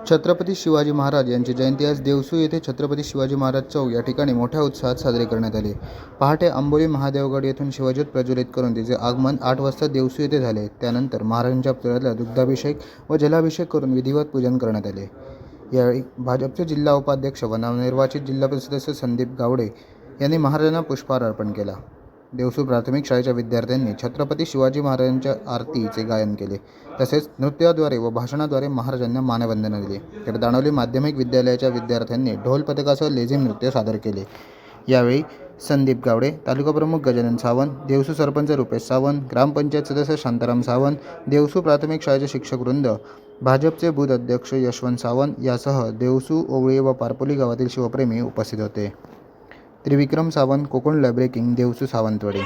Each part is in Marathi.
छत्रपती शिवाजी महाराज यांची जयंती आज देवसू येथे छत्रपती शिवाजी महाराज चौक या ठिकाणी मोठ्या उत्साहात साजरी करण्यात आली। पहाटे आंबोली महादेवगड येथून शिवज्योत प्रज्वलित करून तिचे आगमन 8 वाजता देवसू येथे झाले। त्यानंतर महाराजांच्या पुतळ्याला दुग्धाभिषेक व जलाभिषेक करून विधिवत पूजन करण्यात आले। यावेळी भाजपचे जिल्हा उपाध्यक्ष व नवनिर्वाचित जिल्हा सदस्य संदीप गावडे यांनी महाराजांना पुष्पहार अर्पण केला। देवसू प्राथमिक शाळेच्या विद्यार्थ्यांनी छत्रपती शिवाजी महाराजांच्या आरतीचे गायन केले। तसेच नृत्याद्वारे व भाषणाद्वारे महाराजांना मानवंदना दिली। तर दाणवली माध्यमिक विद्यालयाच्या विद्यार्थ्यांनी ढोल पथकासह लेझिम नृत्य सादर केले। यावेळी संदीप गावडे, तालुका प्रमुख गजानन सावंत, देवसू सरपंच रुपेश सावंत, ग्रामपंचायत सदस्य शांताराम सावंत, देवसू प्राथमिक शाळेचे शिक्षक वृंद, भाजपचे बूथ अध्यक्ष यशवंत सावंत यासह देवसू, ओवळी व पारपोली गावातील शिवप्रेमी उपस्थित होते। Trivikram Sawant, Konkan library king, Devsu, Sawantwadi.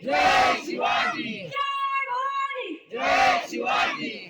जय शिवाजी, जय भवानी, जय शिवाजी।